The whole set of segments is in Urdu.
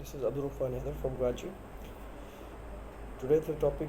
This is Abdul Rahman Haidar from Karachi. Today's the topic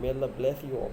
May Allah bless you all.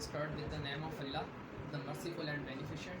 Start with the name of Allah, the merciful and beneficent.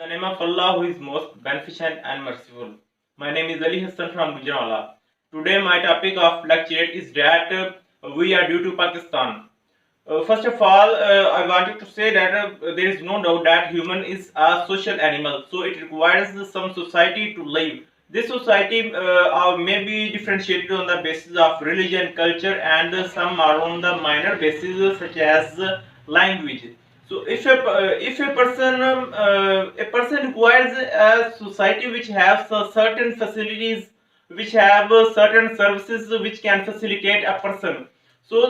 The name of Allah who is most beneficent and merciful. My name is Ali Hassan from Gujranwala. Today my topic of lecture is that we are due to Pakistan. First of all, I wanted to say that there is no doubt that human is a social animal, so it requires some society to live. This society may be differentiated on the basis of religion, culture, and some are on the minor basis such as language. So if a person requires a society which has certain facilities, which have certain services which can facilitate a person. So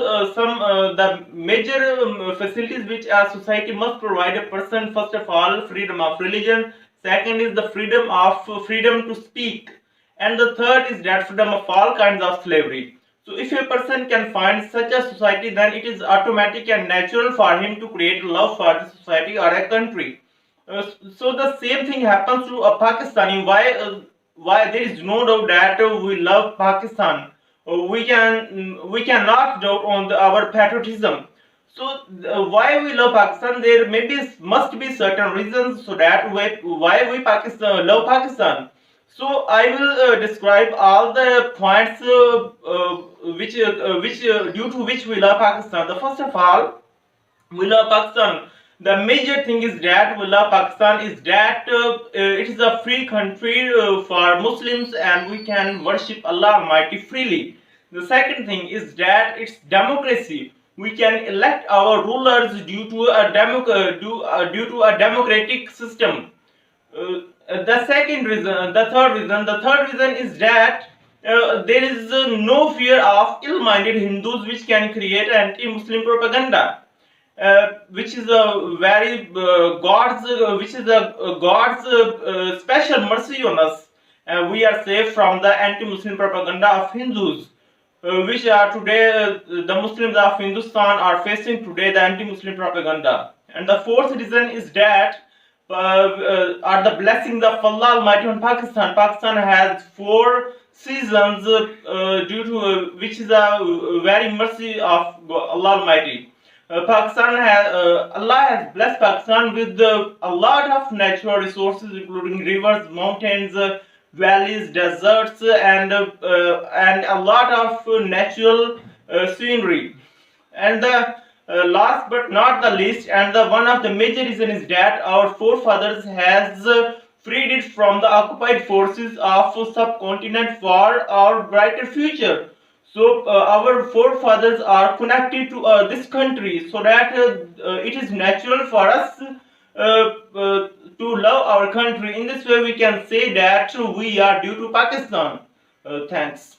the major facilities which a society must provide a person, first of all, freedom of religion. Second is the freedom to speak, and the third is that freedom of all kinds of slavery. So if a person can find such a society, then it is automatic and natural for him to create love for the society or a country. So the same thing happens to a Pakistani. Why there is no doubt that we love Pakistan. We cannot doubt on our patriotism. So why we love Pakistan? There must be certain reasons so that why we love Pakistan. So I will describe all the points due to which we love Pakistan. The first of all, we love Pakistan. The major thing is that we love Pakistan is that it is a free country for Muslims and we can worship Allah Almighty freely. The second thing is that it's democracy. We can elect our rulers due to a democratic system. The third reason is that there is no fear of ill-minded Hindus which can create anti-Muslim propaganda. Which is a very God's special mercy on us. We are safe from the anti-Muslim propaganda of Hindus, which are today the Muslims of Hindustan are facing today the anti-Muslim propaganda. And the fourth reason is that are the blessings of Allah Almighty on Pakistan. Pakistan has 4 seasons due to which is a very mercy of Allah Almighty. Allah has blessed Pakistan with a lot of natural resources, including rivers, mountains, valleys, deserts, and a lot of natural scenery. And the last but not the least, and the one of the major reason is that our forefathers has freed it from the occupied forces of subcontinent for our brighter future. So our forefathers are connected to this country, so that it is natural for us to love our country. In this way, we can say that we are due to Pakistan. Thanks.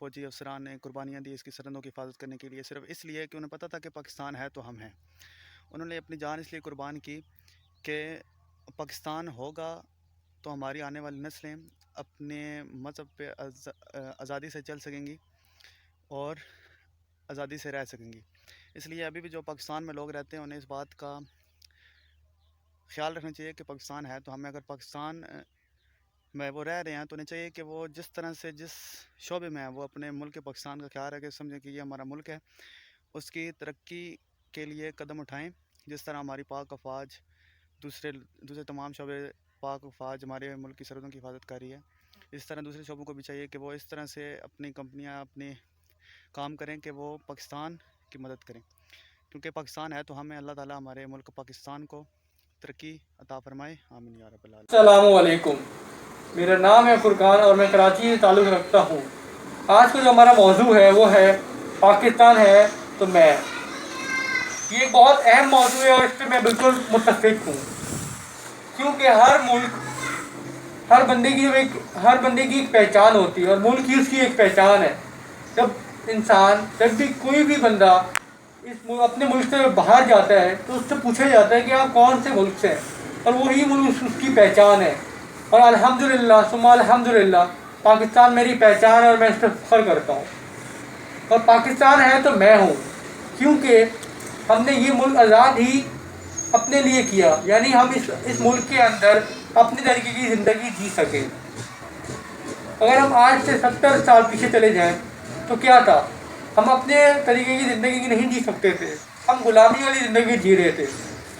فوجی افسران نے قربانیاں دی اس کی سرحدوں کی حفاظت کرنے کے لیے، صرف اس لیے کہ انہیں پتہ تھا کہ پاکستان ہے تو ہم ہیں۔ انہوں نے اپنی جان اس لیے قربان کی کہ پاکستان ہوگا تو ہماری آنے والی نسلیں اپنے مذہب پہ آزادی سے چل سکیں گی اور آزادی سے رہ سکیں گی۔ اس لیے ابھی بھی جو پاکستان میں لوگ رہتے ہیں انہیں اس بات کا خیال رکھنا چاہیے کہ پاکستان ہے تو ہمیں، اگر پاکستان میں وہ رہ رہے ہیں تو انہیں چاہیے کہ وہ جس طرح سے جس شعبے میں ہیں وہ اپنے ملک پاکستان کا خیال رکھیں، سمجھیں کہ یہ ہمارا ملک ہے، اس کی ترقی کے لیے قدم اٹھائیں۔ جس طرح ہماری پاک افواج دوسرے تمام شعبے پاک افواج ہمارے ملک کی سرحدوں کی حفاظت کر رہی ہے، اس طرح دوسرے شعبوں کو بھی چاہیے کہ وہ اس طرح سے اپنی کمپنیاں اپنے کام کریں کہ وہ پاکستان کی مدد کریں، کیونکہ پاکستان ہے تو ہمیں اللہ تعالیٰ ہمارے ملک پاکستان کو ترقی عطا فرمائے، آمین یا رب العالمین۔ السلام علیکم، میرا نام ہے فرقان اور میں کراچی سے تعلق رکھتا ہوں۔ آج کا جو ہمارا موضوع ہے وہ ہے پاکستان ہے تو میں۔ یہ ایک بہت اہم موضوع ہے اور اس پہ میں بالکل متفق ہوں، کیونکہ ہر ملک ہر بندے کی ایک پہچان ہوتی ہے اور ملک کی اس کی ایک پہچان ہے۔ جب بھی کوئی بھی بندہ اپنے ملک سے باہر جاتا ہے تو اس سے پوچھا جاتا ہے کہ آپ کون سے ملک سے ہیں، اور وہی ملک اس کی پہچان ہے۔ اور الحمدللہ ثم الحمدللہ پاکستان میری پہچان ہے اور میں اس پہ فخر کرتا ہوں، اور پاکستان ہے تو میں ہوں، کیونکہ ہم نے یہ ملک آزاد ہی اپنے لیے کیا، یعنی ہم اس ملک کے اندر اپنے طریقے کی زندگی جی سکیں۔ اگر ہم آج سے 70 سال پیچھے چلے جائیں تو کیا تھا، ہم اپنے طریقے کی زندگی نہیں جی سکتے تھے، ہم غلامی والی زندگی جی رہے تھے،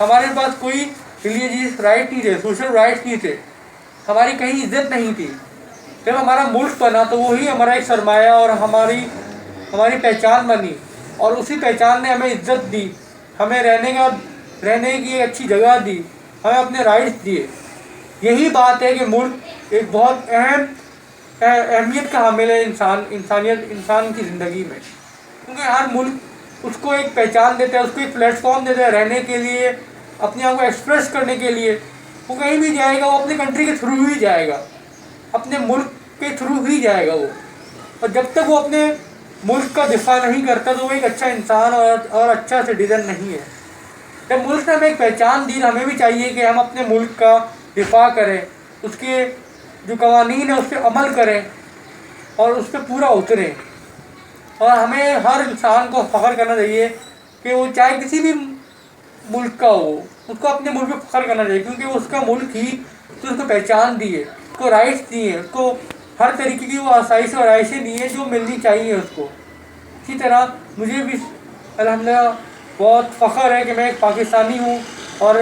ہمارے پاس کوئی ریلیجیس رائٹ نہیں تھے، سوشل رائٹس نہیں تھے، ہماری کہیں عزت نہیں تھی۔ جب ہمارا ملک بنا تو وہی ہمارا ایک سرمایہ اور ہماری پہچان بنی، اور اسی پہچان نے ہمیں عزت دی، ہمیں رہنے کی ایک اچھی جگہ دی، ہمیں اپنے رائٹس دیے۔ یہی بات ہے کہ ملک ایک بہت اہمیت کا حامل ہے انسان کی زندگی میں، کیونکہ ہر ملک اس کو ایک پہچان دیتا ہے، اس کو ایک پلیٹ فارم دیتا ہے رہنے کے لیے، اپنے آپ کو ایکسپریس کرنے کے لیے۔ وہ کہیں بھی جائے گا وہ اپنے کنٹری کے تھرو ہی جائے گا، اپنے ملک کے تھرو ہی جائے گا وہ، اور جب تک وہ اپنے ملک کا دفاع نہیں کرتا تو وہ ایک اچھا انسان اور اچھا سٹیزن نہیں ہے۔ جب ملک نے ہمیں ایک پہچان دی، ہمیں بھی چاہیے کہ ہم اپنے ملک کا دفاع کریں، اس کے جو قوانین ہیں اس پہ عمل کریں اور اس پہ پورا اتریں۔ اور ہمیں ہر انسان کو فخر کرنا چاہیے کہ وہ چاہے کسی بھی ملک کا ہو، اس کو اپنے ملک پہ فخر کرنا چاہیے، کیونکہ اس کا ملک ہی تو اس کو پہچان دی ہے، اس کو رائٹس دی ہیں، اس کو ہر طریقے کی وہ آسائش اور رہائشیں دی ہیں جو ملنی چاہیے اس کو۔ اسی طرح مجھے بھی الحمدللہ بہت فخر ہے کہ میں ایک پاکستانی ہوں، اور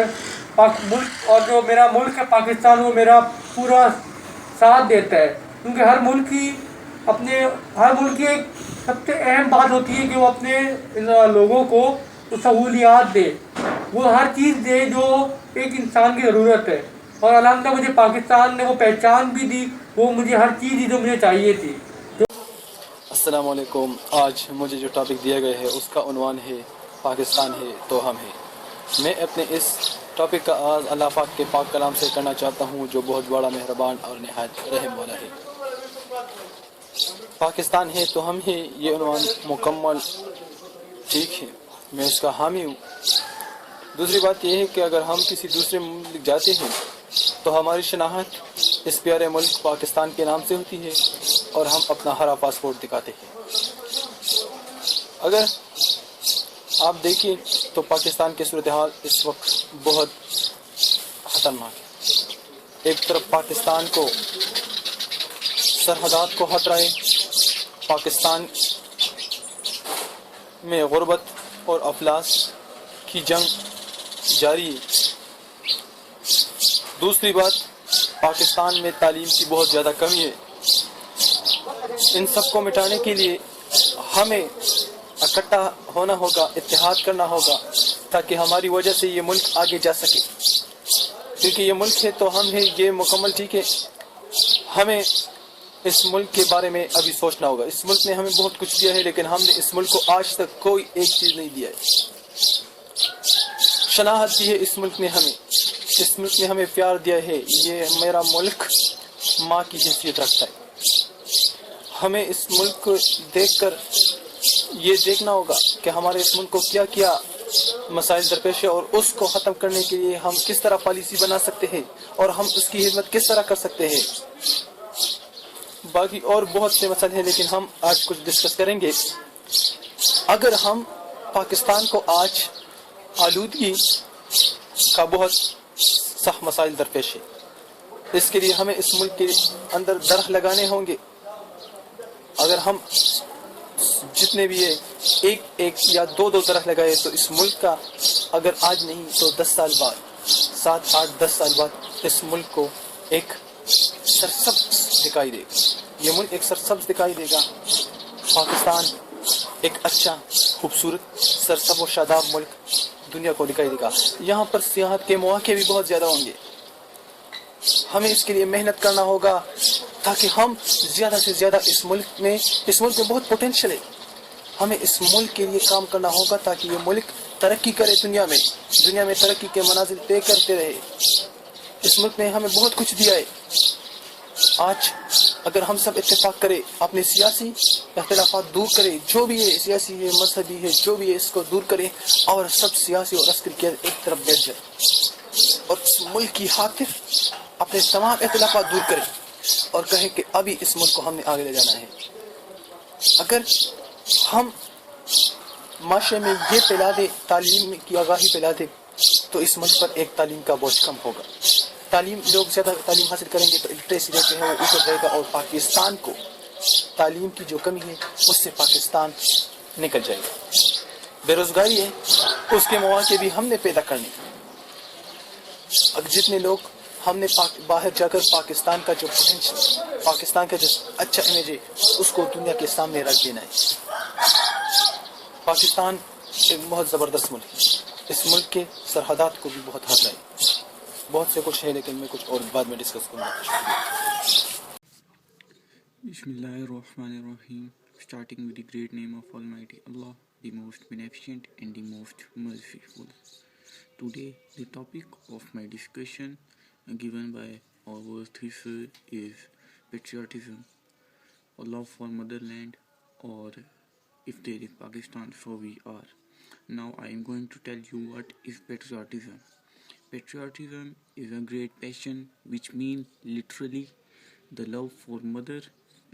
ملک اور جو میرا ملک ہے پاکستان وہ میرا پورا ساتھ دیتا ہے، کیونکہ ہر ملک کی ایک سب سے اہم بات ہوتی ہے کہ وہ اپنے لوگوں کو سہولیات دے، وہ ہر چیز دے جو ایک انسان کی ضرورت ہے، اور الحمدللہ مجھے پاکستان نے وہ پہچان بھی دی، وہ مجھے ہر چیز دی جو مجھے چاہیے تھی۔ السلام علیکم، آج مجھے جو ٹاپک دیا گیا ہے اس کا عنوان ہے پاکستان ہے تو ہم ہیں۔ میں اپنے اس ٹاپک کا آغاز اللہ پاک کے پاک کلام سے کرنا چاہتا ہوں جو بہت بڑا مہربان اور نہایت رحم والا ہے۔ پاکستان ہے تو ہم ہیں، یہ عنوان مکمل ٹھیک ہے، میں اس کا حامی ہوں۔ دوسری بات یہ ہے کہ اگر ہم کسی دوسرے ملک جاتے ہیں تو ہماری شناخت اس پیارے ملک پاکستان کے نام سے ہوتی ہے اور ہم اپنا ہرا پاسپورٹ دکھاتے ہیں۔ اگر آپ دیکھیں تو پاکستان کی صورتحال اس وقت بہت خطرناک ہے۔ ایک طرف پاکستان کو سرحدات کو خطرہ ہے، پاکستان میں غربت اور افلاس کی جنگ جاری ہے۔ دوسری بات، پاکستان میں تعلیم کی بہت زیادہ کمی ہے۔ ان سب کو مٹانے کے لیے ہمیں اکٹھا ہونا ہوگا، اتحاد کرنا ہوگا، تاکہ ہماری وجہ سے یہ ملک آگے جا سکے، کیونکہ یہ ملک ہے تو ہم ہیں، یہ مکمل ٹھیک ہے۔ ہمیں اس ملک کے بارے میں ابھی سوچنا ہوگا۔ اس ملک نے ہمیں بہت کچھ دیا ہے، لیکن ہم نے اس ملک کو آج تک کوئی ایک چیز نہیں دیا ہے۔ شناخت دی ہے اس ملک نے ہمیں، اس ملک نے ہمیں پیار دیا ہے۔ یہ میرا ملک ماں کی حیثیت رکھتا ہے۔ ہمیں اس ملک کو دیکھ کر یہ دیکھنا ہوگا کہ ہمارے اس ملک کو کیا کیا مسائل درپیش ہے اور اس کو ختم کرنے کے لیے ہم کس طرح پالیسی بنا سکتے ہیں اور ہم اس کی خدمت کس طرح کر سکتے ہیں. باقی اور بہت سے مسائل ہیں لیکن ہم آج کچھ ڈسکس کریں گے. اگر ہم پاکستان کو آج آلودگی کا بہت سخت مسائل درپیش ہے, اس کے لیے ہمیں اس ملک کے اندر درخت لگانے ہوں گے. اگر ہم جتنے بھی ہے ایک یا دو درخت لگائے تو اس ملک کا اگر آج نہیں تو 10 سال بعد 7 8 10 سال بعد اس ملک کو ایک سرسبز دکھائی دے گا. یہ ملک ایک سرسبز دکھائی دے گا. پاکستان ایک اچھا خوبصورت سرسبز و شاداب ملک دنیا کو دکھائی دے گا. یہاں پر سیاحت کے مواقع بھی بہت زیادہ ہوں گے. ہمیں اس کے لیے محنت کرنا ہوگا تاکہ ہم زیادہ سے زیادہ اس ملک میں بہت پوٹینشیل ہے. ہمیں اس ملک کے لیے کام کرنا ہوگا تاکہ یہ ملک ترقی کرے, دنیا میں ترقی کے منازل طے کرتے رہے. اس ملک نے ہمیں بہت کچھ دیا ہے. آج اگر ہم سب اتفاق کریں, اپنے سیاسی اختلافات دور کریں, جو بھی ہے سیاسی ہے مذہبی ہے جو بھی ہے اس کو دور کریں اور سب سیاسی اور عسکری کے ایک طرف بیٹھ جائیں اور اس ملک کی خاطر اپنے تمام اختلافات دور کریں اور کہیں کہ ابھی اس ملک کو ہم نے آگے لے جانا ہے. اگر ہم معاشرے میں یہ پھیلا دے, تعلیم کی آگاہی پھیلا دے تو اس ملک پر ایک تعلیم کا بوجھ کم ہوگا. لوگ زیادہ تعلیم حاصل کریں گے تو لٹریسی ریٹ جو ہے وہ اوپر رہے گا اور پاکستان کو تعلیم کی جو کمی ہے اس سے پاکستان نکل جائے گا. بے روزگاری ہے, اس کے مواقع بھی ہم نے پیدا کرنے. اب جتنے لوگ ہم نے باہر جا کر پاکستان کا جو اچھا امیج ہے اس کو دنیا کے سامنے رکھ دینا ہے. پاکستان ایک بہت زبردست ملک ہے. اس ملک کے سرحدات کو بھی بہت حد ہے. بہت سے کچھ ہے لیکن میں کچھ اور بعد میں ڈسکس کروں گا. بسم اللہ الرحمن الرحیم. Starting with the great name of Almighty Allah, the most beneficent and the most merciful. Today, the topic of my discussion given by our worst teacher is patriotism, or love for motherland, or if there is Pakistan, so we are. Now I am going to tell you what is patriotism. Patriotism is a great passion, which means literally the love for mother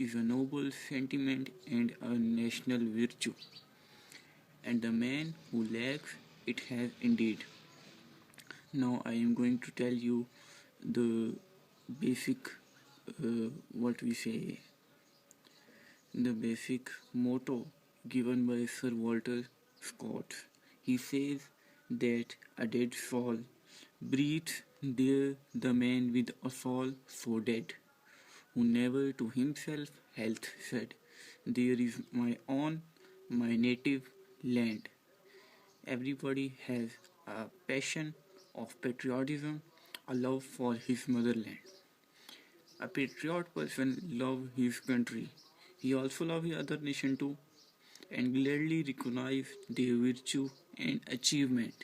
is a noble sentiment and a national virtue, and the man who lacks it has indeed. Now I am going to tell you the basic the basic motto given by Sir Walter Scott. He says that a dead soul breathes there the man with a soul so dead, who never to himself hath said, there is my own, my native land. Everybody has a passion of patriotism, a love for his motherland. A patriot person loves his country. He also loves the other nation too, and gladly recognize their virtue and achievement.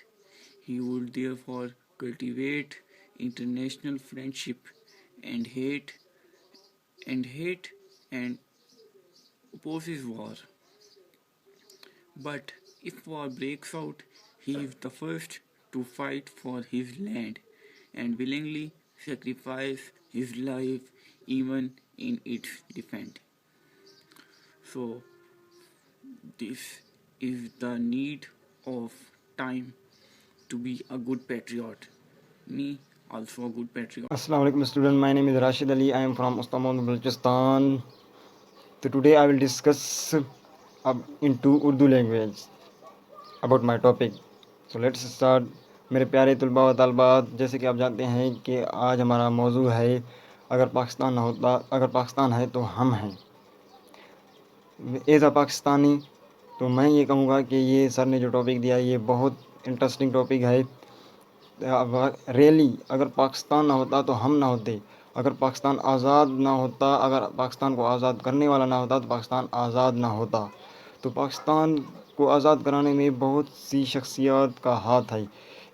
He would therefore cultivate international friendship and hate and opposes war. But if war breaks out, he is the first to fight for his land and willingly sacrifice his life even in its defense. So this is the need of time to be a good patriot. Me also a good patriot. Assalamu alaikum student, my name is Rashid Ali. I am from Ustamand, Balochistan. So today I will discuss into Urdu language about my topic. So let's start. میرے پیارے طلباء و طالبات, جیسے کہ آپ جانتے ہیں کہ آج ہمارا موضوع ہے اگر پاکستان ہے تو ہم ہیں. ایز اے پاکستانی تو میں یہ کہوں گا کہ یہ سر نے جو ٹاپک دیا یہ بہت انٹرسٹنگ ٹاپک ہے. ریئلی اگر پاکستان نہ ہوتا تو ہم نہ ہوتے. اگر پاکستان آزاد نہ ہوتا, اگر پاکستان کو آزاد کرنے والا نہ ہوتا تو پاکستان آزاد نہ ہوتا. تو پاکستان کو آزاد کرانے میں بہت سی شخصیات کا ہاتھ ہے.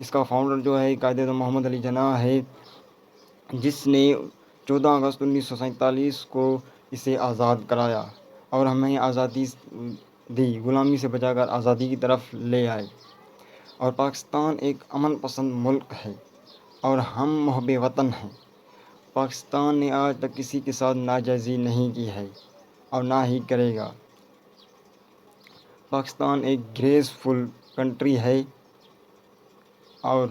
اس کا فاؤنڈر جو ہے قائد اعظم محمد علی جناح ہے, جس نے 14 اگست 1947 کو اسے آزاد کرایا اور ہمیں آزادی دی، غلامی سے بچا کر آزادی کی طرف لے آئے۔ اور پاکستان ایک امن پسند ملک ہے اور ہم محب وطن ہیں۔ پاکستان نے آج تک کسی کے ساتھ ناجائزی نہیں کی ہے اور نہ ہی کرے گا۔ پاکستان ایک گریسفل کنٹری ہے اور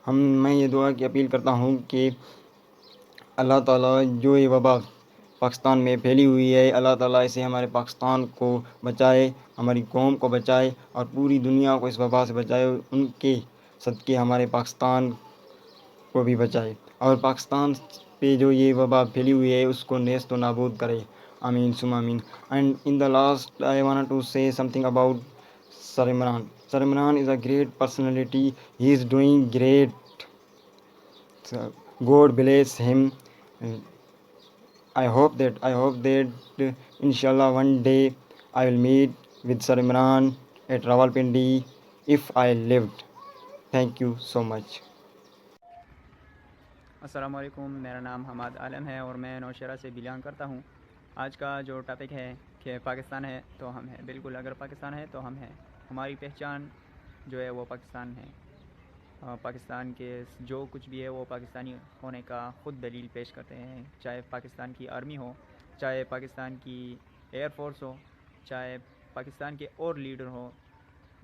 میں یہ دعا کی اپیل کرتا ہوں کہ اللہ تعالیٰ جو یہ وبا پاکستان میں پھیلی ہوئی ہے، اللہ تعالیٰ اسے ہمارے پاکستان کو بچائے، ہماری قوم کو بچائے اور پوری دنیا کو اس وبا سے بچائے، ان کے صدقے ہمارے پاکستان کو بھی بچائے اور پاکستان پہ جو یہ وبا پھیلی ہوئی ہے اس کو نیست و نابود کرے، آمین ثم آمین۔ And in the last I want to say something about Sir Imran. Sir Imran is a great personality. He is doing great. So, God bless him. I hope that inshallah one day I will meet with Sir Imran at Rawalpindi if I lived. Thank you so much. السلام علیکم، میرا نام حماد عالم ہے اور میں نوشہرہ سے بلانگ کرتا ہوں۔ آج کا جو ٹاپک ہے کہ پاکستان ہے تو ہم ہیں، بالکل اگر پاکستان ہے تو ہم ہیں۔ ہماری پہچان جو ہے وہ پاکستان ہے۔ پاکستان کے جو کچھ بھی ہے وہ پاکستانی ہونے کا خود دلیل پیش کرتے ہیں، چاہے پاکستان کی آرمی ہو، چاہے پاکستان کی ایئر فورس ہو، چاہے پاکستان کے اور لیڈر ہو،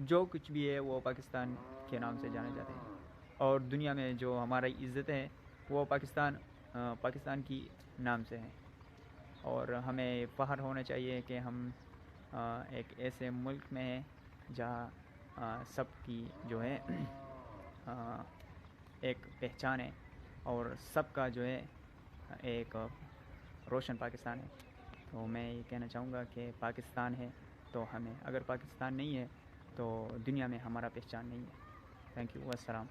جو کچھ بھی ہے وہ پاکستان کے نام سے جانے جاتے ہیں۔ اور دنیا میں جو ہماری عزت ہے وہ پاکستان کی نام سے ہے، اور ہمیں فخر ہونا چاہیے کہ ہم ایک ایسے ملک میں ہیں جہاں سب کی جو ہے ایک پہچان ہے اور سب کا جو ہے ایک روشن پاکستان ہے۔ تو میں یہ کہنا چاہوں گا کہ پاکستان ہے تو ہمیں، اگر پاکستان نہیں ہے تو دنیا میں ہمارا پہچان نہیں ہے۔ تھینک یو، السلام۔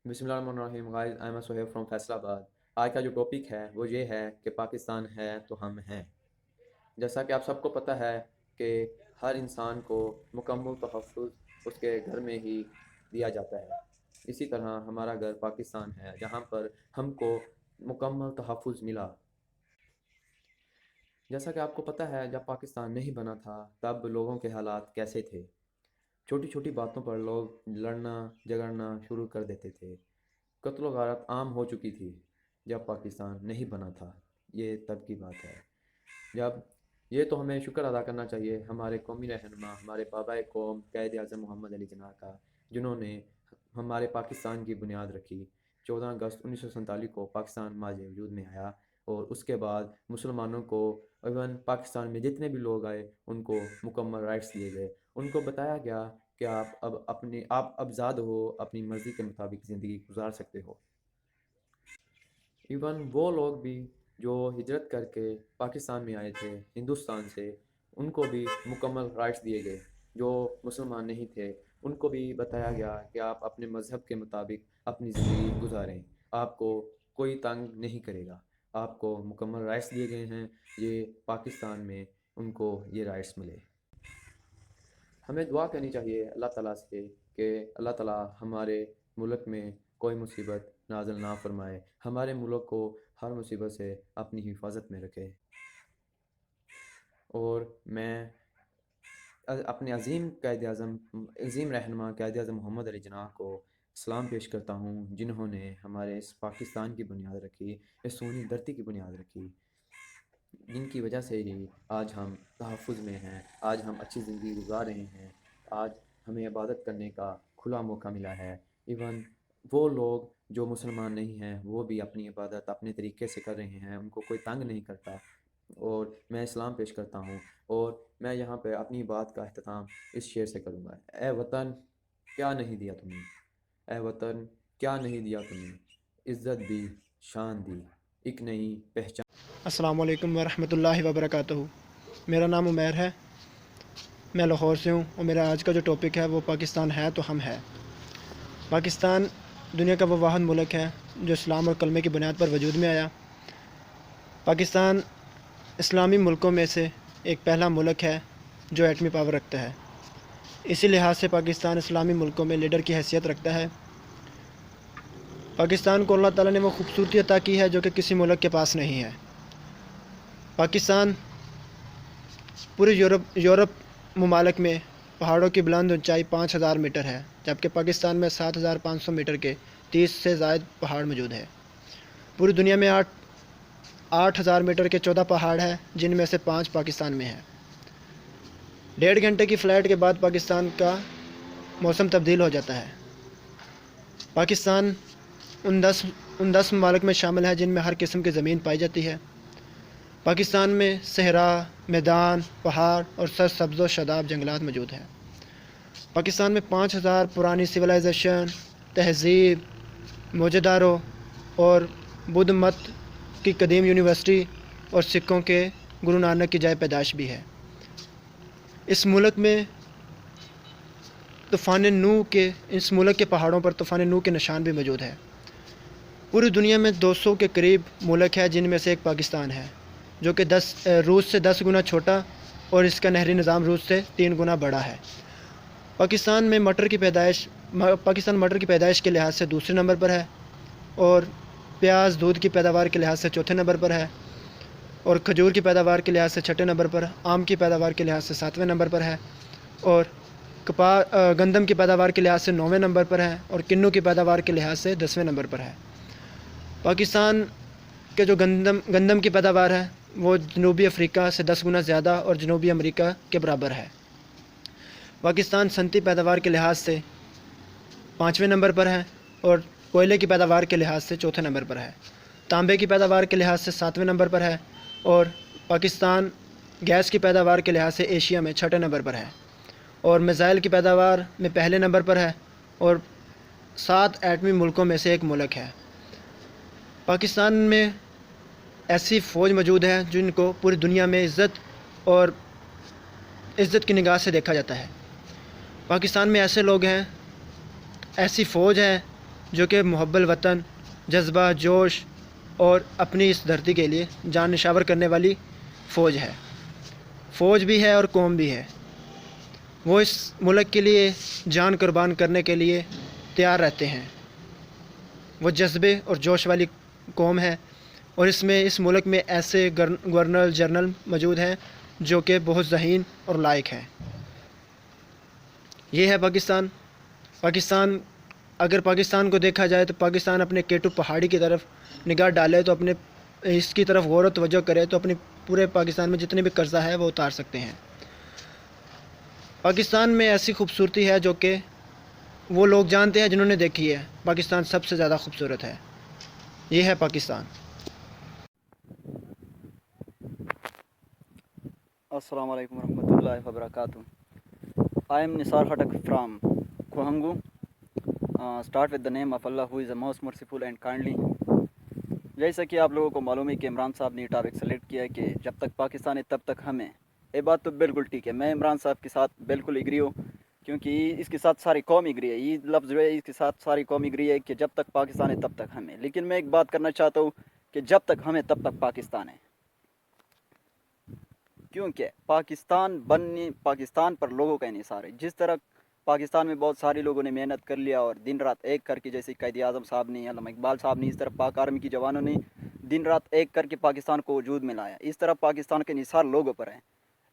بسم اللہ الرحمن الرحیم۔ Guys I am Suhaib from Faisalabad. آج کا جو ٹاپک ہے وہ یہ ہے کہ پاکستان ہے تو ہم ہیں۔ جیسا کہ آپ سب کو پتہ ہے کہ ہر انسان کو مکمل تحفظ اس کے گھر میں ہی دیا جاتا ہے، اسی طرح ہمارا گھر پاکستان ہے جہاں پر ہم کو مکمل تحفظ ملا۔ جیسا کہ آپ کو پتہ ہے جب پاکستان نہیں بنا تھا تب لوگوں کے حالات کیسے تھے۔ چھوٹی چھوٹی باتوں پر لوگ لڑنا جھگڑنا شروع کر دیتے تھے، قتل و غارت عام ہو چکی تھی جب پاکستان نہیں بنا تھا۔ یہ تب کی بات ہے جب یہ تو ہمیں شکر ادا کرنا چاہیے ہمارے قومی رہنما، ہمارے بابا قوم قائد اعظم محمد علی جناح کا، جنہوں نے ہمارے پاکستان کی بنیاد رکھی۔ 14 اگست 1947 کو پاکستان ماضی وجود میں آیا اور اس کے بعد مسلمانوں کو، ایون پاکستان میں جتنے بھی لوگ آئے ان کو مکمل رائٹس دیے گئے۔ ان کو بتایا گیا کہ آپ آزاد ہو، اپنی مرضی کے مطابق زندگی گزار سکتے ہو۔ ایون وہ لوگ بھی جو ہجرت کر کے پاکستان میں آئے تھے ہندوستان سے، ان کو بھی مکمل رائٹس دیے گئے۔ جو مسلمان نہیں تھے ان کو بھی بتایا گیا کہ آپ اپنے مذہب کے مطابق اپنی زندگی گزاریں، آپ کو کوئی تنگ نہیں کرے گا، آپ کو مکمل رائٹس دیے گئے ہیں۔ یہ پاکستان میں ان کو یہ رائٹس ملے۔ ہمیں دعا کرنی چاہیے اللہ تعالیٰ سے کہ اللہ تعالیٰ ہمارے ملک میں کوئی مصیبت نازل نہ فرمائے، ہمارے ملک کو ہر مصیبت سے اپنی حفاظت میں رکھے۔ اور میں اپنے عظیم رہنما قائد اعظم محمد علی جناح کو سلام پیش کرتا ہوں، جنہوں نے ہمارے اس پاکستان کی بنیاد رکھی، اس سونی دھرتی کی بنیاد رکھی، جن کی وجہ سے ہی آج ہم تحفظ میں ہیں، آج ہم اچھی زندگی گزار رہے ہیں، آج ہمیں عبادت کرنے کا کھلا موقع ملا ہے۔ ایون وہ لوگ جو مسلمان نہیں ہیں وہ بھی اپنی عبادت اپنے طریقے سے کر رہے ہیں، ان کو کوئی تنگ نہیں کرتا، اور میں اسلام پیش کرتا ہوں۔ اور میں یہاں پہ اپنی بات کا اختتام اس شعر سے کروں گا۔ اے وطن کیا نہیں دیا تمہیں، اے وطن کیا نہیں دیا تمہیں، عزت دی شان دی ایک نئی پہچان۔ السلام علیکم ورحمۃ اللہ وبرکاتہ۔ میرا نام عمیر ہے، میں لاہور سے ہوں، اور میرا آج کا جو ٹاپک ہے وہ پاکستان ہے تو ہم ہے۔ پاکستان دنیا کا وہ واحد ملک ہے جو اسلام اور کلمے کی بنیاد پر وجود میں آیا۔ پاکستان اسلامی ملکوں میں سے ایک پہلا ملک ہے جو ایٹمی پاور رکھتا ہے، اسی لحاظ سے پاکستان اسلامی ملکوں میں لیڈر کی حیثیت رکھتا ہے۔ پاکستان کو اللہ تعالیٰ نے وہ خوبصورتی عطا کی ہے جو کہ کسی ملک کے پاس نہیں ہے۔ پاکستان پورے یورپ ممالک میں پہاڑوں کی بلند اونچائی 5000 میٹر ہے، جبکہ پاکستان میں 7500 میٹر کے 30 سے زائد پہاڑ موجود ہے۔ پوری دنیا میں 8000 میٹر کے 14 پہاڑ ہیں، جن میں سے 5 پاکستان میں ہیں۔ 1.5 گھنٹے کی فلائٹ کے بعد پاکستان کا موسم تبدیل ہو جاتا ہے۔ پاکستان ان 10 ممالک میں شامل ہے جن میں ہر قسم کی زمین پائی جاتی ہے۔ پاکستان میں صحرا، میدان، پہاڑ اور سرسبز و شاداب جنگلات موجود ہیں۔ پاکستان میں 5000 پرانی سویلائزیشن، تہذیب، موجودارو اور بدھ مت کی قدیم یونیورسٹی اور سکھوں کے گرو نانک کی جائے پیدائش بھی ہے۔ اس ملک کے پہاڑوں پر طوفان نوح کے نشان بھی موجود ہے۔ پوری دنیا میں 200 کے قریب ملک ہے، جن میں سے ایک پاکستان ہے، جو کہ روس سے 10 گنا چھوٹا اور اس کا نہری نظام روس سے 3 گنا بڑا ہے۔ پاکستان مٹر کی پیدائش کے لحاظ سے دوسرے نمبر پر ہے، اور پیاز دودھ کی پیداوار کے لحاظ سے چوتھے نمبر پر ہے، اور کھجور کی پیداوار کے لحاظ سے 6 نمبر پر، آم کی پیداوار کے لحاظ سے 7ویں نمبر پر ہے، اور گندم کی پیداوار کے لحاظ سے 9ویں نمبر پر ہے، اور کنو کی پیداوار کے لحاظ سے 10ویں نمبر پر ہے۔ پاکستان کے جو گندم کی پیداوار ہے وہ جنوبی افریقہ سے 10 گنا زیادہ اور جنوبی امریکہ کے برابر ہے۔ پاکستان صنعتی پیداوار کے لحاظ سے 5ویں نمبر پر ہے، اور کوئلے کی پیداوار کے لحاظ سے 4تھے نمبر پر ہے۔ تانبے کی پیداوار کے لحاظ سے 7ویں نمبر پر ہے، اور پاکستان گیس کی پیداوار کے لحاظ سے ایشیا میں 6 نمبر پر ہے، اور میزائل کی پیداوار میں پہلے نمبر پر ہے، اور 7 ایٹمی ملکوں میں سے ایک ملک ہے۔ پاکستان میں ایسی فوج موجود ہے جن کو پوری دنیا میں عزت کی نگاہ سے دیکھا جاتا ہے۔ پاکستان میں ایسے لوگ ہیں، ایسی فوج ہے جو کہ محب الوطن، جذبہ، جوش اور اپنی اس دھرتی کے لیے جان نشاور کرنے والی فوج ہے۔ فوج بھی ہے اور قوم بھی ہے۔ وہ اس ملک کے لیے جان قربان کرنے کے لیے تیار رہتے ہیں۔ وہ جذبے اور جوش والی قوم ہے، اور اس ملک میں ایسے گورنر جنرل موجود ہیں جو کہ بہت ذہین اور لائق ہیں۔ یہ ہے پاکستان۔ اگر پاکستان کو دیکھا جائے تو پاکستان اپنے کیٹو پہاڑی کی طرف نگاہ ڈالے تو اس کی طرف غور و توجہ کرے تو اپنے پورے پاکستان میں جتنے بھی قرضہ ہے وہ اتار سکتے ہیں۔ پاکستان میں ایسی خوبصورتی ہے جو کہ وہ لوگ جانتے ہیں جنہوں نے دیکھی ہے۔ پاکستان سب سے زیادہ خوبصورت ہے۔ یہ ہے پاکستان۔ السلام علیکم ورحمۃ اللہ وبرکاتہ۔ I am Nisar Khatak from Kohangu. Start with the name of Allah who is the most merciful and kindly. جیسا کہ آپ لوگوں کو معلوم ہے کہ عمران صاحب نے یہ ٹاپک سلیکٹ کیا ہے کہ جب تک پاکستان ہے تب تک ہمیں۔ یہ بات تو بالکل ٹھیک ہے، میں عمران صاحب کے ساتھ بالکل ایگری ہوں، کیونکہ اس کے ساتھ ساری قوم ایگری ہے۔ یہ لفظ جو ہے اس کے ساتھ ساری قوم ایگری ہے کہ جب تک پاکستان ہے تب تک ہمیں۔ لیکن میں ایک بات کرنا چاہتا ہوں کہ جب تک ہمیں تب تک پاکستان ہے، کیونکہ پاکستان پر لوگوں کا انحصار ہے۔ جس طرح پاکستان میں بہت سارے لوگوں نے محنت کر لیا اور دن رات ایک کر کے، جیسے قائد اعظم صاحب نے، علامہ اقبال صاحب نے، اس طرح پاک آرمی کے جوانوں نے دن رات ایک کر کے پاکستان کو وجود میں لایا، اس طرح پاکستان کا انحصار لوگوں پر ہے۔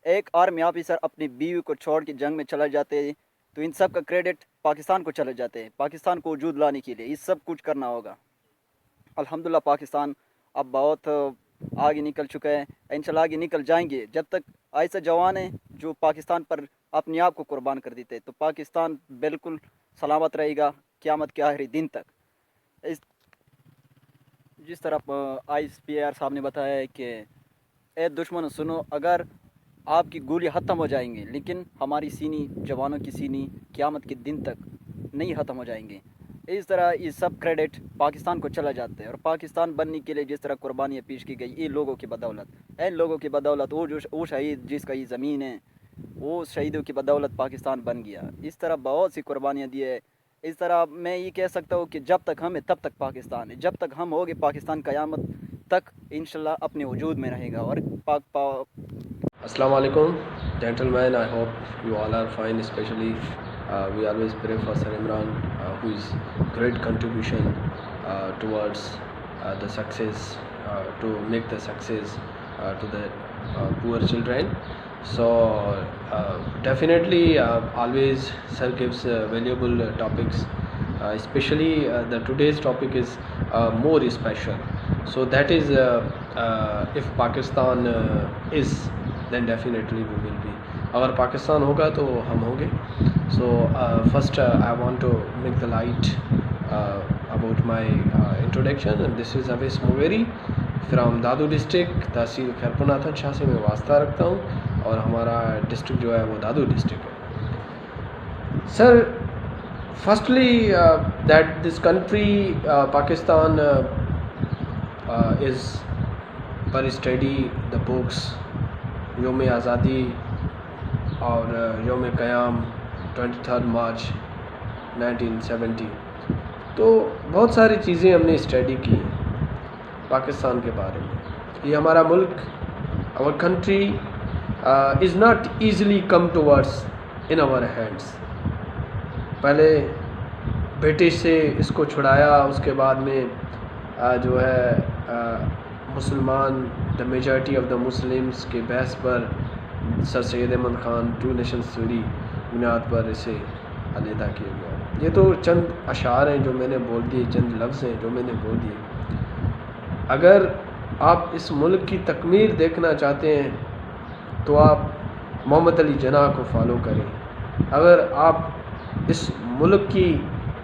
ایک آرمی آفیسر اپنی بیوی کو چھوڑ کے جنگ میں چلا جاتے ہیں تو ان سب کا کریڈٹ پاکستان کو چلے جاتے ہیں۔ پاکستان کو وجود لانے کے لیے یہ سب کچھ کرنا ہوگا۔ الحمدللہ پاکستان اب بہت آگے نکل چکا ہے، انشاءاللہ آگے نکل جائیں گے۔ جب تک ایسا جوان ہے جو پاکستان پر اپنے آپ کو قربان کر دیتے تو پاکستان بالکل سلامت رہے گا قیامت کے آخری دن تک۔ جس طرح ISPR صاحب نے بتایا ہے کہ اے دشمن سنو، اگر آپ کی گولی ختم ہو جائیں گے لیکن ہماری سینی، جوانوں کی سینی قیامت کے دن تک نہیں ختم ہو جائیں گے۔ اس طرح یہ سب کریڈٹ پاکستان کو چلا جاتا ہے، اور پاکستان بننے کے لیے جس طرح قربانیاں پیش کی گئی یہ لوگوں کی بدولت، ان لوگوں کی بدولت، وہ شہید جس کا یہ زمین ہے، وہ شہیدوں کی بدولت پاکستان بن گیا۔ اس طرح بہت سی قربانیاں دی ہے۔ اس طرح میں یہ کہہ سکتا ہوں کہ جب تک ہمیں تب تک پاکستان ہے، جب تک ہم ہوگے پاکستان قیامت تک انشاءاللہ اپنے وجود میں رہے گا۔ اور السلام علیکم gentlemen, I hope you all are fine, especially we always pray for Sir Imran who is great contribution towards the success, to make the success to the poor children. So definitely always sir gives valuable topics, especially the today's topic is more special. So that is if Pakistan is, then definitely we will be. اگر پاکستان ہوگا تو ہم ہوں گے. So first I want to make the light about my introduction, and this is Awais Mugheri from Dadu district, تحصیل خیرپور شاہ سے میں واسطہ رکھتا ہوں, اور ہمارا ڈسٹرکٹ جو ہے وہ دادو ڈسٹرکٹ ہے. Sir firstly that this country Pakistan is پر اسٹڈی دا بکس یوم آزادی اور یوم قیام 23 مارچ 1970. تو بہت ساری چیزیں ہم نے اسٹڈی کی پاکستان کے بارے میں. یہ ہمارا ملک, our country is not easily come towards in our hands. پہلے برٹش سے اس کو چھڑایا, اس کے بعد میں جو ہے مسلمان, the majority of the Muslims کے بیس پر sir Syed Ahmad Khan two nations theory بنیاد پر اسے علیحدہ کیا گیا. یہ تو چند اشعار ہیں جو میں نے بول دیے, چند لفظ ہیں جو میں نے بول دیے. اگر آپ اس ملک کی تکمیل دیکھنا چاہتے ہیں تو آپ محمد علی جناح کو فالو کریں. اگر آپ اس ملک کی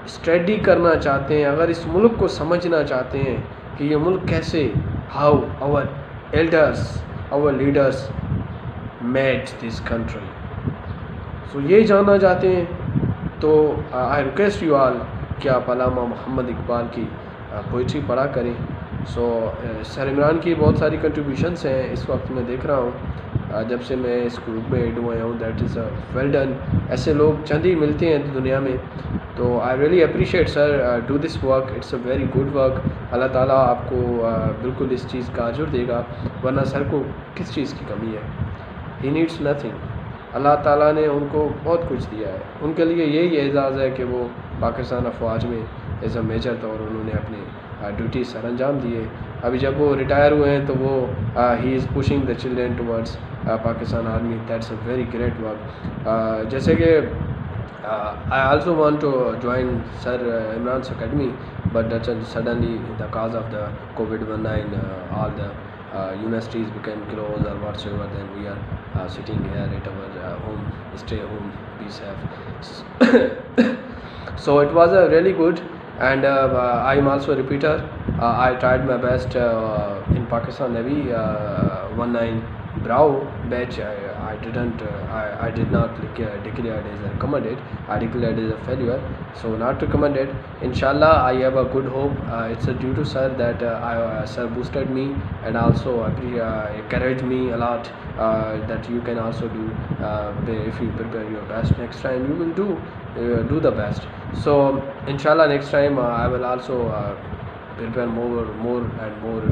اسٹڈی کرنا چاہتے ہیں, اگر اس ملک کو سمجھنا چاہتے ہیں کہ یہ ملک کیسے, how our elders, our leaders made this country, سو یہ جاننا چاہتے ہیں تو I request you all کہ آپ علامہ محمد اقبال کی پوئٹری پڑھا کریں. سو سر عمران کی بہت ساری کنٹریبیوشنس ہیں اس وقت میں دیکھ رہا ہوں جب سے میں اس گروپ میں ایڈ ہوا ہوں. That is well done. ایسے لوگ چند ہی ملتے ہیں دنیا میں, تو I really appreciate sir do this work, it's a very good work. اللہ تعالیٰ آپ کو بالکل اس چیز کا اجر دے گا, ورنہ سر کو کس چیز کی کمی ہے. He needs nothing. اللہ تعالیٰ نے ان کو بہت کچھ دیا ہے. ان کے لیے یہی اعزاز ہے کہ وہ پاکستان افواج میں ایز اے میجر طور انہوں نے اپنے ڈیوٹی سر انجام دیے. ابھی جب وہ ریٹائر ہوئے ہیں تو وہ ہی is pushing the children towards Pakistan army. That's a very great work. جیسے کہ I also want to join Sir Imran's academy, but that suddenly the cause of the COVID-19 all the universities became closed or whatsoever, then we are sitting here at our home. Stay home, be safe. So it was a really good, and I am also a repeater. I tried my best in Pakistan Navy 19 Bravo batch. I did not declare it as a recommended. I declared it as a failure, so not recommended. Inshallah, I have a good hope. It's due to sir that sir boosted me and also encouraged me a lot that you can also do if you prepare your best. Next time you will do the best. So inshallah next time I will also prepare more and more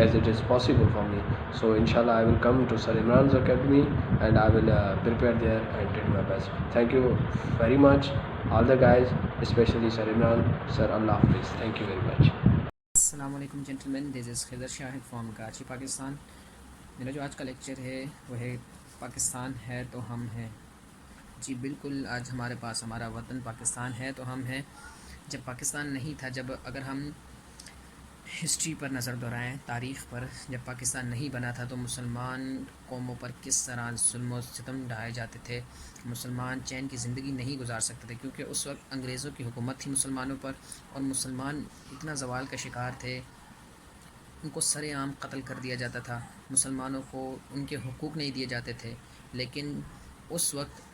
as it is possible for me. So inshallah I will come to Sir Imran's academy and I will prepare there and did my best. Thank you very much all the guys, especially Sir Imran. Sir, Allah Hafiz. Thank you very much. السلام علیکم gentlemen, this is Khizar Shahid from Karachi Pakistan. میرا جو آج کا لیکچر ہے وہ ہے پاکستان ہے تو ہم ہیں. جی بالکل, آج ہمارے پاس ہمارا وطن پاکستان ہے تو ہم ہیں. جب پاکستان نہیں تھا, جب اگر ہم ہسٹری پر نظر دورائیں, تاریخ پر, جب پاکستان نہیں بنا تھا تو مسلمان قوموں پر کس طرح ظلم و ستم ڈھائے جاتے تھے. مسلمان چین کی زندگی نہیں گزار سکتے تھے کیونکہ اس وقت انگریزوں کی حکومت تھی مسلمانوں پر, اور مسلمان اتنا زوال کا شکار تھے, ان کو سر عام قتل کر دیا جاتا تھا, مسلمانوں کو ان کے حقوق نہیں دیے جاتے تھے. لیکن اس وقت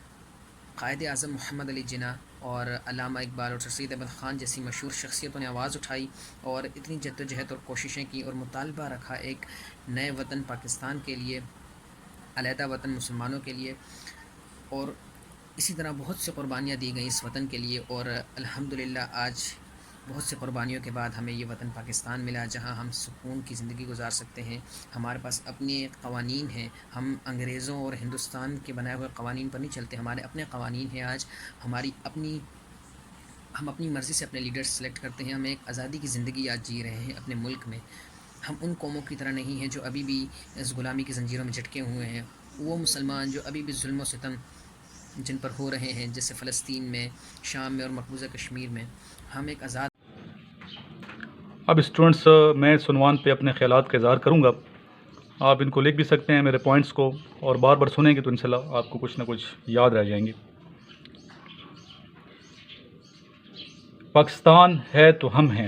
قائد اعظم محمد علی جناح اور علامہ اقبال اور سر سید احمد خان جیسی مشہور شخصیتوں نے آواز اٹھائی اور اتنی جدوجہد اور کوششیں کی اور مطالبہ رکھا ایک نئے وطن پاکستان کے لیے, علیحدہ وطن مسلمانوں کے لیے, اور اسی طرح بہت سی قربانیاں دی گئیں اس وطن کے لیے. اور الحمدللہ آج بہت سی قربانیوں کے بعد ہمیں یہ وطن پاکستان ملا جہاں ہم سکون کی زندگی گزار سکتے ہیں. ہمارے پاس اپنے قوانین ہیں, ہم انگریزوں اور ہندوستان کے بنائے ہوئے قوانین پر نہیں چلتے, ہمارے اپنے قوانین ہیں. آج ہماری اپنی ہم اپنی مرضی سے اپنے لیڈر سلیکٹ کرتے ہیں. ہم ایک آزادی کی زندگی آج جی رہے ہیں اپنے ملک میں. ہم ان قوموں کی طرح نہیں ہیں جو ابھی بھی اس غلامی کی زنجیروں میں جھٹکے ہوئے ہیں. وہ مسلمان جو ابھی بھی ظلم و ستم جن پر ہو رہے ہیں، جیسے فلسطین میں، شام میں اور مقبوضہ کشمیر میں. ہم ایک آزاد. اب اسٹوڈنٹس میں اس عنوان پہ اپنے خیالات کا اظہار کروں گا. آپ ان کو لکھ بھی سکتے ہیں میرے پوائنٹس کو، اور بار بار سنیں گے تو انشاءاللہ آپ کو کچھ نہ کچھ یاد رہ جائیں گے. پاکستان ہے تو ہم ہیں.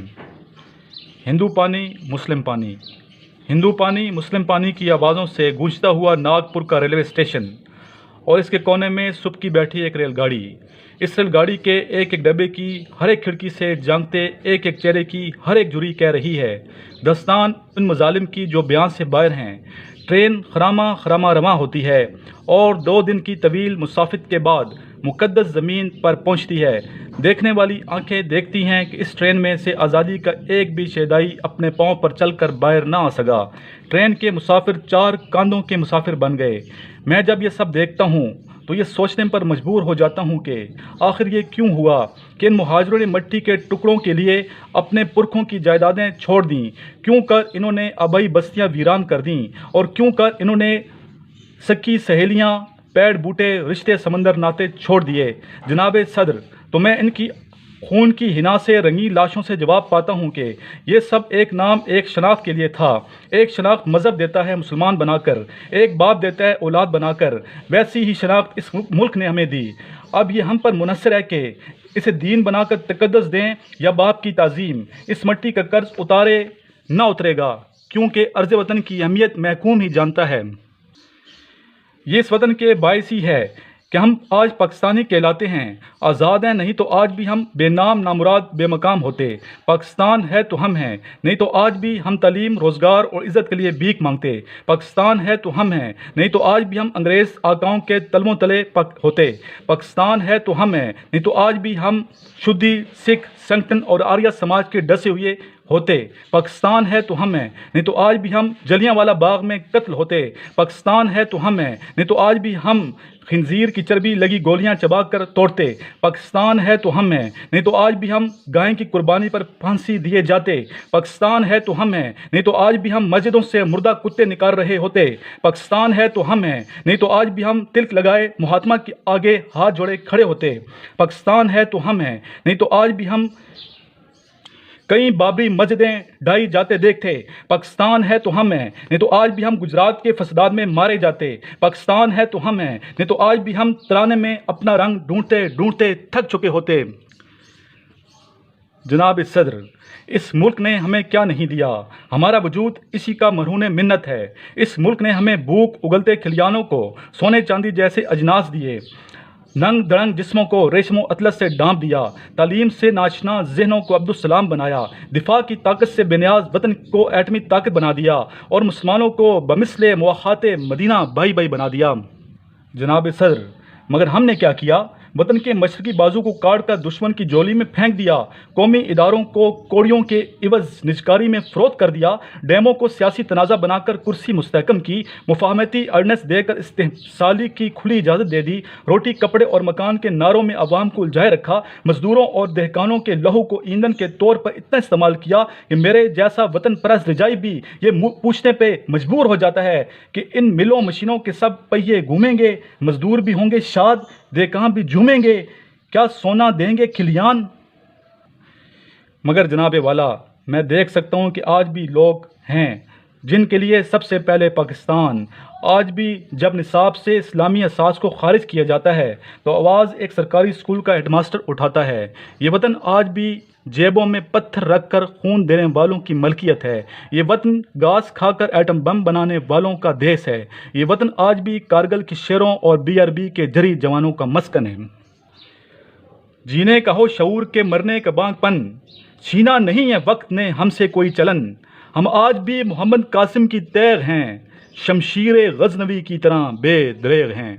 ہندو پانی مسلم پانی. ہندو پانی مسلم پانی کی آوازوں سے گونجتا ہوا ناگپور کا ریلوے اسٹیشن اور اس کے کونے میں صبح کی بیٹھی ایک ریل گاڑی. اس ریل گاڑی کے ایک ایک ڈبے کی ہر ایک کھڑکی سے جانگتے ایک ایک چہرے کی ہر ایک جھری کہہ رہی ہے داستان ان مظالم کی جو بیان سے باہر ہیں. ٹرین خرامہ خرامہ رواں ہوتی ہے اور 2 دن کی طویل مسافت کے بعد مقدس زمین پر پہنچتی ہے. دیکھنے والی آنکھیں دیکھتی ہیں کہ اس ٹرین میں سے آزادی کا ایک بھی شیدائی اپنے پاؤں پر چل کر باہر نہ آ سکا. ٹرین کے مسافر 4 کاندھوں کے مسافر بن گئے. میں جب یہ سب دیکھتا ہوں تو یہ سوچنے پر مجبور ہو جاتا ہوں کہ آخر یہ کیوں ہوا کہ ان مہاجروں نے مٹی کے ٹکڑوں کے لیے اپنے پرکھوں کی جائیدادیں چھوڑ دیں. کیوں کر انہوں نے آبائی بستیاں ویران کر دیں، اور کیوں کر انہوں نے سکی سہیلیاں، پیڑ بوٹے، رشتے، سمندر ناطے چھوڑ دیے. جناب صدر، تو میں ان کی خون کی ہنا سے رنگی لاشوں سے جواب پاتا ہوں کہ یہ سب ایک نام، ایک شناخت کے لیے تھا. ایک شناخت مذہب دیتا ہے مسلمان بنا کر، ایک باپ دیتا ہے اولاد بنا کر. ویسی ہی شناخت اس ملک نے ہمیں دی. اب یہ ہم پر منحصر ہے کہ اسے دین بنا کر تقدس دیں یا باپ کی تعظیم. اس مٹی کا قرض اتارے نہ اترے گا، کیونکہ ارض وطن کی اہمیت محکوم ہی جانتا ہے. یہ اس وطن کے باعث ہی ہے کہ ہم آج پاکستانی کہلاتے ہیں، آزاد ہیں. نہیں تو آج بھی ہم بے نام، نامراد، بے مقام ہوتے. پاکستان ہے تو ہم ہیں، نہیں تو آج بھی ہم تعلیم، روزگار اور عزت کے لیے بھیک مانگتے. پاکستان ہے تو ہم ہیں، نہیں تو آج بھی ہم انگریز آقاؤں کے تلووں تلے ہوتے. پاکستان ہے تو ہم ہیں، نہیں تو آج بھی ہم شدھی، سکھ، سنگٹن اور آریہ سماج کے ڈسے ہوئے ہوتے. پاکستان ہے تو ہم ہیں، نہیں تو آج بھی ہم جلیاں والا باغ میں قتل ہوتے. پاکستان ہے تو ہم ہیں، نہیں تو آج بھی ہم خنزیر کی چربی لگی گولیاں چبا کر توڑتے. پاکستان ہے تو ہم ہیں، نہیں تو آج بھی ہم گائے کی قربانی پر پھانسی دیے جاتے. پاکستان ہے تو ہم ہیں، نہیں تو آج بھی ہم مسجدوں سے مردہ کتے نکال رہے ہوتے. پاکستان ہے تو ہم ہیں، نہیں تو آج بھی ہم تلک لگائے مہاتما کے آگے ہاتھ جوڑے کھڑے ہوتے. پاکستان ہے تو ہم ہیں، نہیں تو آج بھی ہم کئی بابری مسجدیں ڈھائی جاتے دیکھتے. پاکستان ہے تو ہم ہیں، نہیں تو آج بھی ہم گجرات کے فسادات میں مارے جاتے. پاکستان ہے تو ہم ہیں، نہیں تو آج بھی ہم ترانے میں اپنا رنگ ڈھونڈتے ڈھونڈتے تھک چکے ہوتے. جناب صدر، اس ملک نے ہمیں کیا نہیں دیا؟ ہمارا وجود اسی کا مرہون منت ہے. اس ملک نے ہمیں بھوک اگلتے کھلیانوں کو، سونے چاندی جیسے اجناس دیے، ننگ دڑنگ جسموں کو ریشم و اطلس سے ڈانپ دیا، تعلیم سے ناشنا ذہنوں کو عبدالسلام بنایا، دفاع کی طاقت سے بے نیاز وطن کو ایٹمی طاقت بنا دیا، اور مسلمانوں کو بمثل موحات مدینہ بھائی بھائی بنا دیا. جناب صدر، مگر ہم نے کیا کیا؟ وطن کے مشرقی بازو کو کاٹ کر دشمن کی جولی میں پھینک دیا، قومی اداروں کو کوڑیوں کے عوض نجکاری میں فروخت کر دیا، ڈیموں کو سیاسی تنازع بنا کر کرسی مستحکم کی، مفاہمتی آرڈیننس دے کر استحصالی کی کھلی اجازت دے دی، روٹی کپڑے اور مکان کے نعروں میں عوام کو الجھائے رکھا، مزدوروں اور دہقانوں کے لہو کو ایندھن کے طور پر اتنا استعمال کیا کہ میرے جیسا وطن پرست رجائی بھی یہ پوچھنے پہ مجبور ہو جاتا ہے کہ ان ملوں مشینوں کے سب پہیے گھومیں گے، مزدور بھی ہوں گے شاد، دہقاں بھی جھومیں گے، کیا سونا دیں گے کھلیان؟ مگر جناب والا، میں دیکھ سکتا ہوں کہ آج بھی لوگ ہیں جن کے لیے سب سے پہلے پاکستان. آج بھی جب نصاب سے اسلامی اساس کو خارج کیا جاتا ہے تو آواز ایک سرکاری اسکول کا ہیڈ ماسٹر اٹھاتا ہے. یہ وطن آج بھی جیبوں میں پتھر رکھ کر خون دینے والوں کی ملکیت ہے. یہ وطن گاس کھا کر ایٹم بم بنانے والوں کا دیس ہے. یہ وطن آج بھی کارگل کے شیروں اور BRB کے جری جوانوں کا مسکن ہے. جینے کا ہو شعور کے مرنے کا بانگ پن، چھینا نہیں ہے وقت نے ہم سے کوئی چلن. ہم آج بھی محمد قاسم کی تیغ ہیں، شمشیر غزنوی کی طرح بے دریغ ہیں.